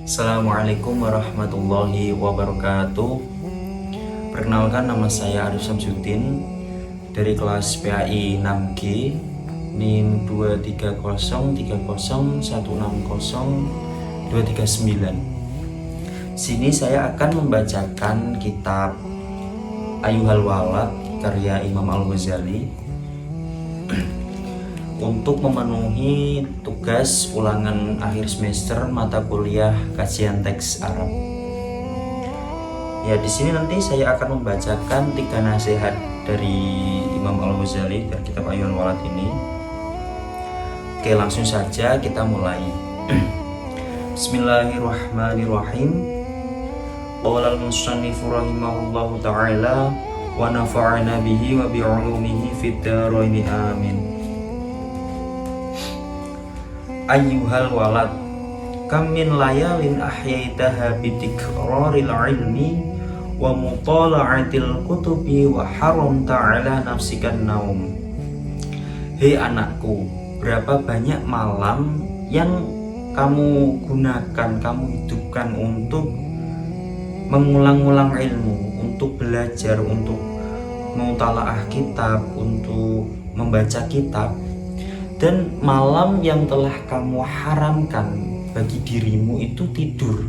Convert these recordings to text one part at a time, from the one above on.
Assalamualaikum warahmatullahi wabarakatuh. Perkenalkan, nama saya Arif Samsudin dari kelas PAI 6G NIM 230160239. Sini saya akan membacakan kitab Ayyuhal Walad karya Imam Al-Ghazali untuk memenuhi tugas ulangan akhir semester mata kuliah kajian teks Arab. Ya, di sini nanti saya akan membacakan 3 nasihat dari Imam Al-Ghazali dari kitab Ayyuhal Walad ini. Oke, langsung saja kita mulai. Bismillahirrahmanirrahim. Qala al-musannifu rahimahullahu ta'ala wa nafa'ana bihi wa bi'ulumihi fid dharain amin. Ayyuhal walad, kam min layalin ahyaitaha bitikraril ilmi wa mutala'atil kutubi wa haramta ala nafsikan naum. Hei anakku, berapa banyak malam yang kamu gunakan, kamu hidupkan untuk mengulang-ulang ilmu, untuk belajar, untuk mutalaah kitab, untuk membaca kitab. Dan malam yang telah kamu haramkan bagi dirimu itu tidur.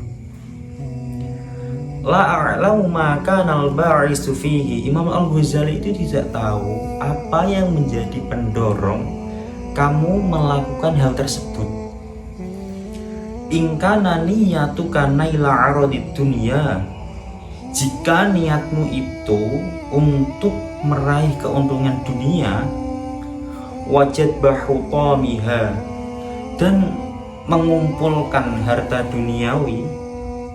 La a'lamu ma kana al-ba'isu fihi. Imam Al-Ghazali itu tidak tahu apa yang menjadi pendorong kamu melakukan hal tersebut. In kana niyatuka naila 'aradid dunya. Jika niatmu itu untuk meraih keuntungan dunia, wajad bahutamiha, dan mengumpulkan harta duniawi,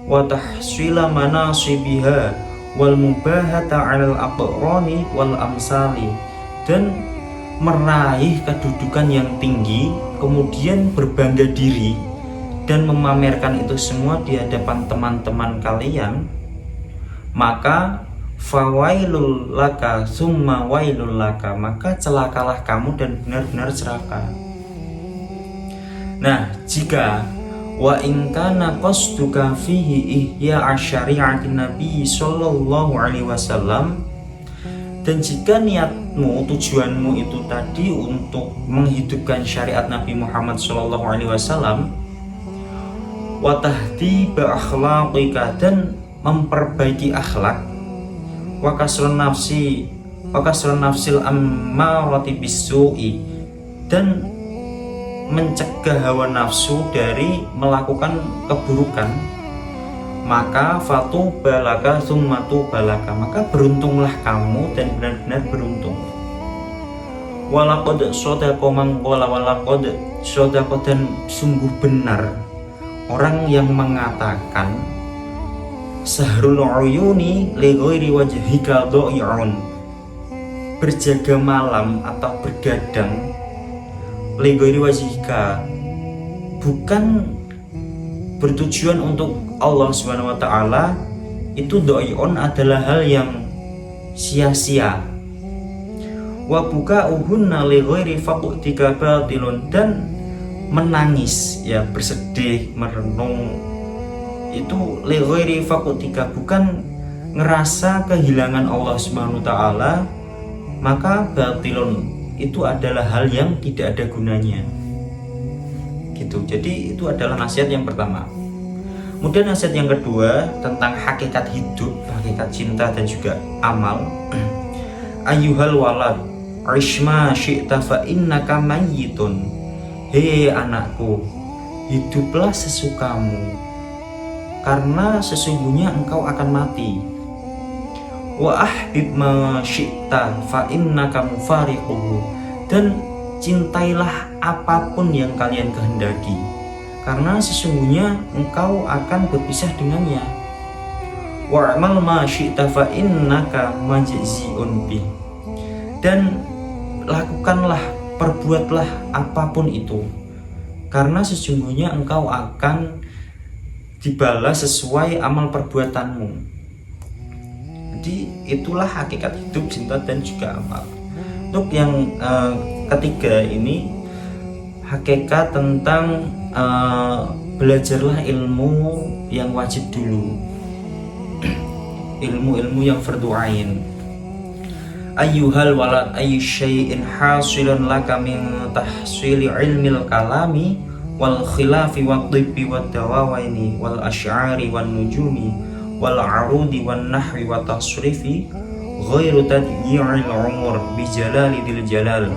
wa tahsila manasibiha wal mubahata 'alal aqrani wal amsali, dan meraih kedudukan yang tinggi, kemudian berbangga diri dan memamerkan itu semua di hadapan teman-teman kalian, maka fawailul laka summa wailul laka, maka celakalah kamu dan benar-benar celaka. Nah, jika wa in kana qasduka fihi ihya asyari'atin nabi sallallahu alaihi wasallam, dan jika niatmu, tujuanmu itu tadi untuk menghidupkan syariat Nabi Muhammad sallallahu alaihi wasallam, wa tahdiba akhlaqika, dan memperbaiki akhlak, wa kasrun nafsil ammarati bisu'i, dan mencegah hawa nafsu dari melakukan keburukan, maka fatubalaka summatu balaka, maka beruntunglah kamu dan benar-benar beruntung. Walaqad shadaqa man qala, walaqad shadaqa, dan sungguh benar orang yang mengatakan sahrul uyuni li ghairi wajhika dha'i'un, berjaga malam atau bergadang li ghairi wajhika, bukan bertujuan untuk Allah Subhanahu wa taala, itu dha'i'un adalah hal yang sia-sia. Wa buka'uhunna li ghairi faqtika batilun, dan menangis, ya bersedih, merenung, itu li ghairi faqtika, bukan ngerasa kehilangan Allah Subhanahu wa taala, maka batilun, itu adalah hal yang tidak ada gunanya. Gitu. Jadi itu adalah nasihat yang pertama. Kemudian nasihat yang kedua tentang hakikat hidup, hakikat cinta dan juga amal. Ayyuhal walad, ishma syi'ta fa innaka mayyitun. Hei anakku, hiduplah sesukamu, karena sesungguhnya engkau akan mati. Wa ahbib ma syi'ta fa innaka mufariquhu, dan cintailah apapun yang kalian kehendaki, karena sesungguhnya engkau akan berpisah dengannya. Wa amal ma syi'ta fa innaka majzi'un bih, dan lakukanlah, perbuatlah apapun itu, karena sesungguhnya engkau akan dibalas sesuai amal perbuatanmu. Jadi itulah hakikat hidup, cinta dan juga amal. Untuk yang ketiga ini hakikat tentang belajarlah ilmu yang wajib dulu, ilmu-ilmu yang fardhu ain. Ayyuhal walad ayyu syai'in hasilun laka min tahsili ilmil kalami wal khilafi wat tibbi wad dawawaini wal asy'ari wan nujumi wal arudi wan nahwi wat tasrifi ghairu tadyi'il umur bi jalalil jalal.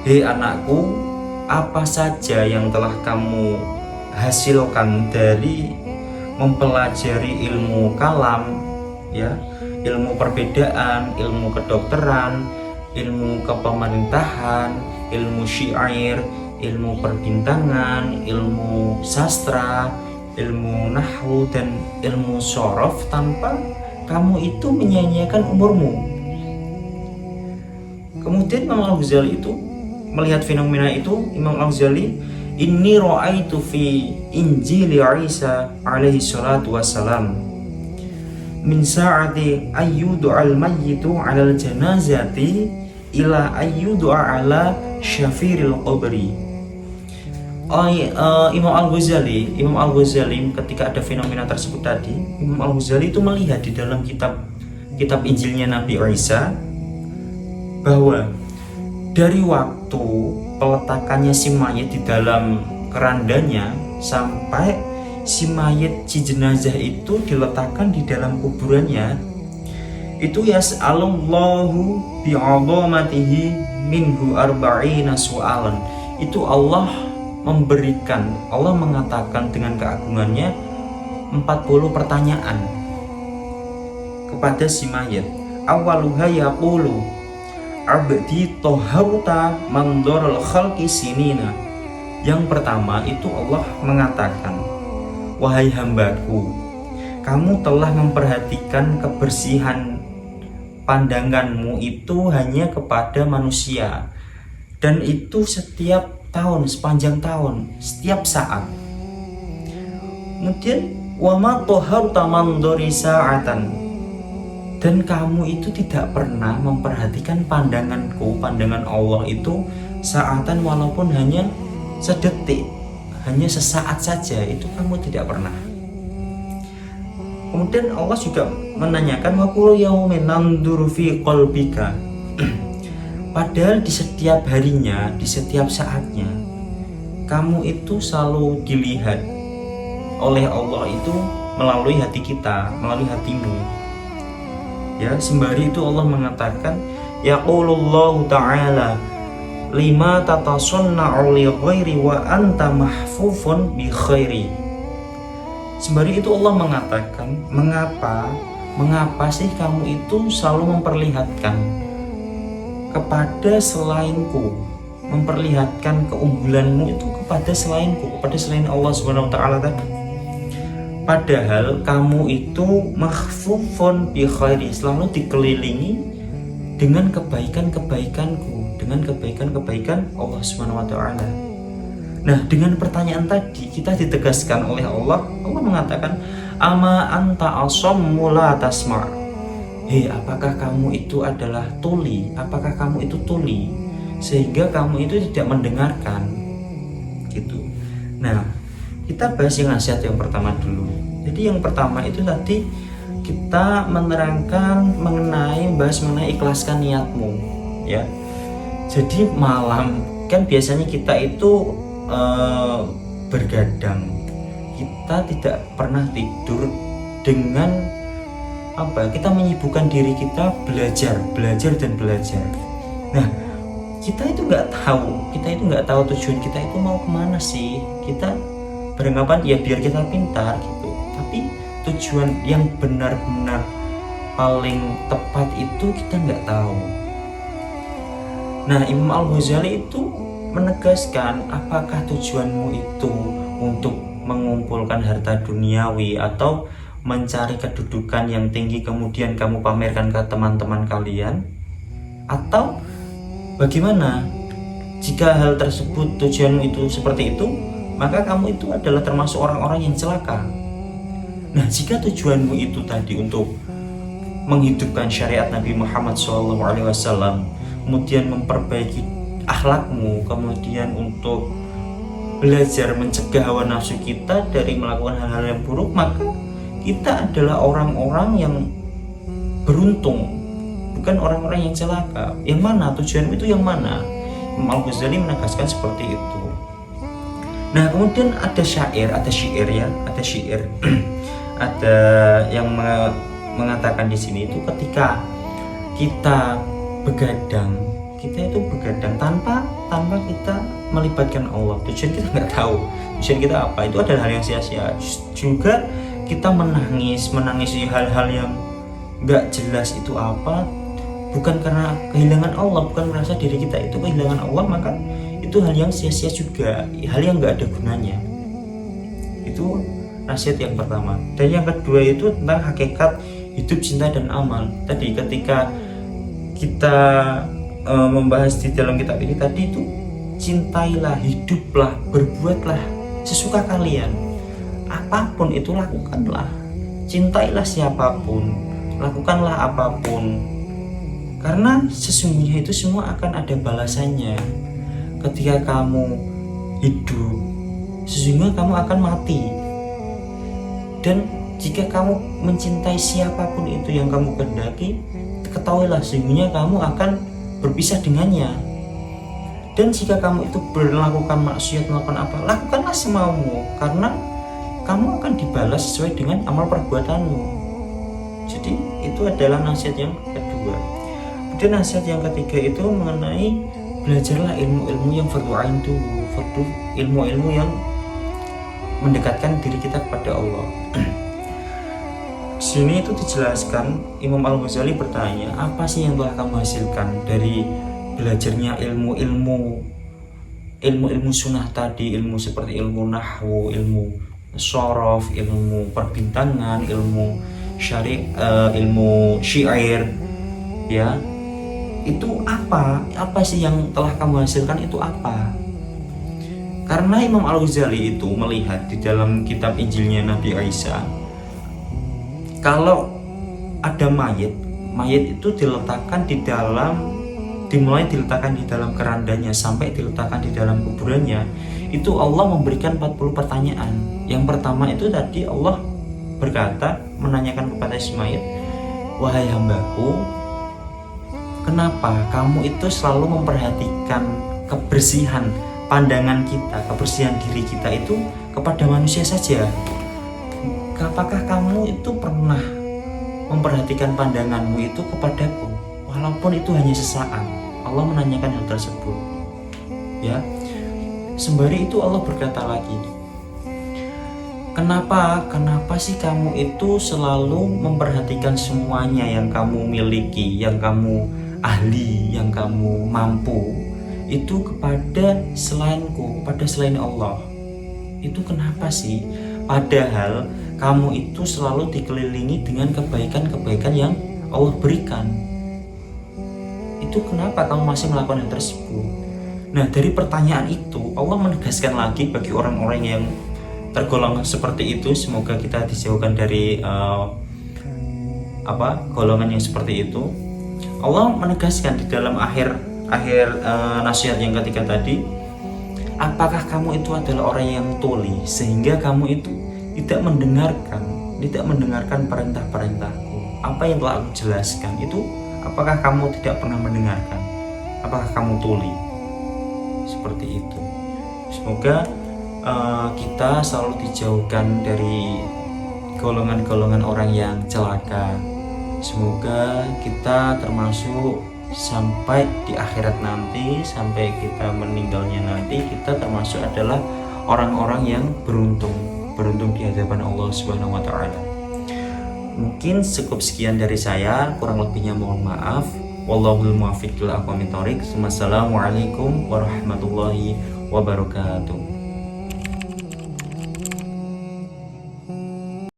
Hei anakku, apa saja yang telah kamu hasilkan dari mempelajari ilmu kalam, ya, ilmu perbedaan, ilmu kedokteran, ilmu kepemerintahan, ilmu syair, ilmu perbintangan, ilmu sastra, ilmu nahwu dan ilmu sorof, tanpa kamu itu menyia-nyiakan umurmu. Kemudian Imam Al-Ghazali itu melihat fenomena itu. Imam Al-Ghazali, inni ra'aitu fi Injil Isa alaihi salatu wassalam min sa'ati ayyudu al-mayyitu 'alal janazati ila ayyudu 'ala syafiril qabri. Imam Al-Ghazali ketika ada fenomena tersebut tadi, Imam Al-Ghazali itu melihat di dalam kitab Injilnya Nabi Isa bahwa dari waktu peletakannya si mayit di dalam kerandanya sampai si mayit, si jenazah itu diletakkan di dalam kuburannya, itu yas'alullahu bi'azamatihi minhu arba'ina su'alan. Itu Allah memberikan, Allah mengatakan dengan keagungannya 40 pertanyaan kepada si mayit. Awaluha yaqulu abdi tohauta mandorul khalqi sinina. Yang pertama itu Allah mengatakan, wahai hambaku, kamu telah memperhatikan kebersihan pandanganmu itu hanya kepada manusia, dan itu setiap tahun, sepanjang tahun, setiap saat. Kemudian wama tohauta mandori sa'atan, dan kamu itu tidak pernah memperhatikan pandanganku, pandangan Allah itu saatan, walaupun hanya sedetik, hanya sesaat saja, itu kamu tidak pernah. Kemudian Allah juga menanyakan wa kullu yaumin nanzuru fi qalbika. Padahal di setiap harinya, di setiap saatnya, kamu itu selalu dilihat oleh Allah itu melalui hati kita, melalui hatimu. Ya, sembari itu Allah mengatakan, yaqulullahu ta'ala lima tatasunna li ghairi wa anta mahfufun bi khairi. Sembari itu Allah mengatakan, mengapa sih kamu itu selalu memperlihatkan kepada selainku, memperlihatkan keunggulanmu itu kepada selainku, kepada selain Allah Subhanahu wa taala tadi. Padahal kamu itu mahfufun bi khairi, selalu dikelilingi dengan kebaikan-kebaikanku, dengan kebaikan-kebaikan Allah Subhanahu wa taala. Nah, dengan pertanyaan tadi kita ditegaskan oleh Allah. Allah mengatakan, ama anta asammu la tasma'. Hei, apakah kamu itu adalah tuli? Apakah kamu itu tuli sehingga kamu itu tidak mendengarkan? Gitu. Nah, kita bahas yang nasihat yang pertama dulu. Jadi yang pertama itu tadi kita menerangkan bahas mengenai ikhlaskan niatmu, ya. Jadi malam kan biasanya kita itu bergadang, kita tidak pernah tidur dengan kita menyibukkan diri kita belajar dan belajar. Nah, kita itu nggak tahu tujuan kita itu mau kemana sih. Kita beranggapan ya biar kita pintar gitu, tapi tujuan yang benar-benar paling tepat itu kita nggak tahu. Nah, Imam Al-Ghazali itu menegaskan, apakah tujuanmu itu untuk mengumpulkan harta duniawi atau mencari kedudukan yang tinggi kemudian kamu pamerkan ke teman-teman kalian, atau bagaimana? Jika hal tersebut tujuanmu itu seperti itu, maka kamu itu adalah termasuk orang-orang yang celaka. Nah, jika tujuanmu itu tadi untuk menghidupkan syariat Nabi Muhammad SAW, kemudian memperbaiki akhlakmu, kemudian untuk belajar mencegah hawa nafsu kita dari melakukan hal-hal yang buruk, maka kita adalah orang-orang yang beruntung, bukan orang-orang yang celaka. Yang mana tujuan itu, yang mana? Imam Al-Ghazali menegaskan seperti itu. Nah, kemudian ada syair ada yang mengatakan di sini itu ketika kita begadang tanpa kita melibatkan Allah, tujuan kita nggak tahu tujuan kita apa, itu adalah hal yang sia-sia. Juga kita menangisi hal-hal yang nggak jelas itu apa, bukan karena kehilangan Allah, bukan merasa diri kita itu kehilangan Allah, maka itu hal yang sia-sia juga, hal yang nggak ada gunanya. Itu nasihat yang pertama. Dan yang kedua itu tentang hakikat hidup, cinta, dan amal. Tadi ketika kita membahas di dalam kitab ini tadi itu, cintailah, hiduplah, berbuatlah sesuka kalian, apapun itu lakukanlah, cintailah siapapun, lakukanlah apapun, karena sesungguhnya itu semua akan ada balasannya. Ketika kamu hidup, sesungguhnya kamu akan mati. Dan jika kamu mencintai siapapun itu yang kamu kehendaki, ketahuilah sesungguhnya kamu akan berpisah dengannya. Dan jika kamu itu melakukan maksiat, melakukan apa, lakukanlah semaumu, karena kamu akan dibalas sesuai dengan amal perbuatanmu. Jadi itu adalah nasihat yang kedua. Dan nasihat yang ketiga itu mengenai belajarlah ilmu-ilmu yang fardu ain dulu, ilmu-ilmu yang mendekatkan diri kita kepada Allah. Di sini itu dijelaskan, Imam Al-Ghazali bertanya, apa sih yang telah kamu hasilkan dari belajarnya ilmu sunnah tadi, ilmu seperti ilmu nahwu, ilmu shorof, ilmu perbintangan, ilmu ilmu syair, ya, itu apa sih yang telah kamu hasilkan, itu apa? Karena Imam Al-Ghazali itu melihat di dalam kitab Injilnya Nabi Isa, kalau ada mayit itu diletakkan dimulai diletakkan di dalam kerandanya sampai diletakkan di dalam kuburannya, itu Allah memberikan 40 pertanyaan. Yang pertama itu tadi Allah berkata, menanyakan kepada si mayit, wahai hambaku, kenapa kamu itu selalu memperhatikan kebersihan pandangan kita, kebersihan diri kita itu kepada manusia saja? Apakah kamu itu pernah memperhatikan pandanganmu itu kepadaku, walaupun itu hanya sesaat? Allah menanyakan hal tersebut, ya. Sembari itu Allah berkata lagi, kenapa sih kamu itu selalu memperhatikan semuanya yang kamu miliki, yang kamu ahli, yang kamu mampu itu kepada selainku, pada selain Allah? Itu kenapa sih? Padahal kamu itu selalu dikelilingi dengan kebaikan-kebaikan yang Allah berikan. Itu kenapa kamu masih melakukan hal tersebut? Nah, dari pertanyaan itu Allah menegaskan lagi bagi orang-orang yang tergolong seperti itu, semoga kita dijauhkan dari golongan yang seperti itu. Allah menegaskan di dalam akhir nasihat yang ketiga tadi, apakah kamu itu adalah orang yang tuli sehingga kamu itu tidak mendengarkan perintah-perintahku, apa yang telah aku jelaskan itu, apakah kamu tidak pernah mendengarkan? Apakah kamu tuli? Seperti itu. Semoga kita selalu dijauhkan dari golongan-golongan orang yang celaka. Semoga kita termasuk sampai di akhirat nanti, sampai kita meninggalnya nanti, kita termasuk adalah orang-orang yang beruntung di hadapan Allah Subhanahu wa taala. Mungkin cukup sekian dari saya, kurang lebihnya mohon maaf. Wallahul muwaffiq ila aqwamit thoriq. Wassalamualaikum warahmatullahi wabarakatuh.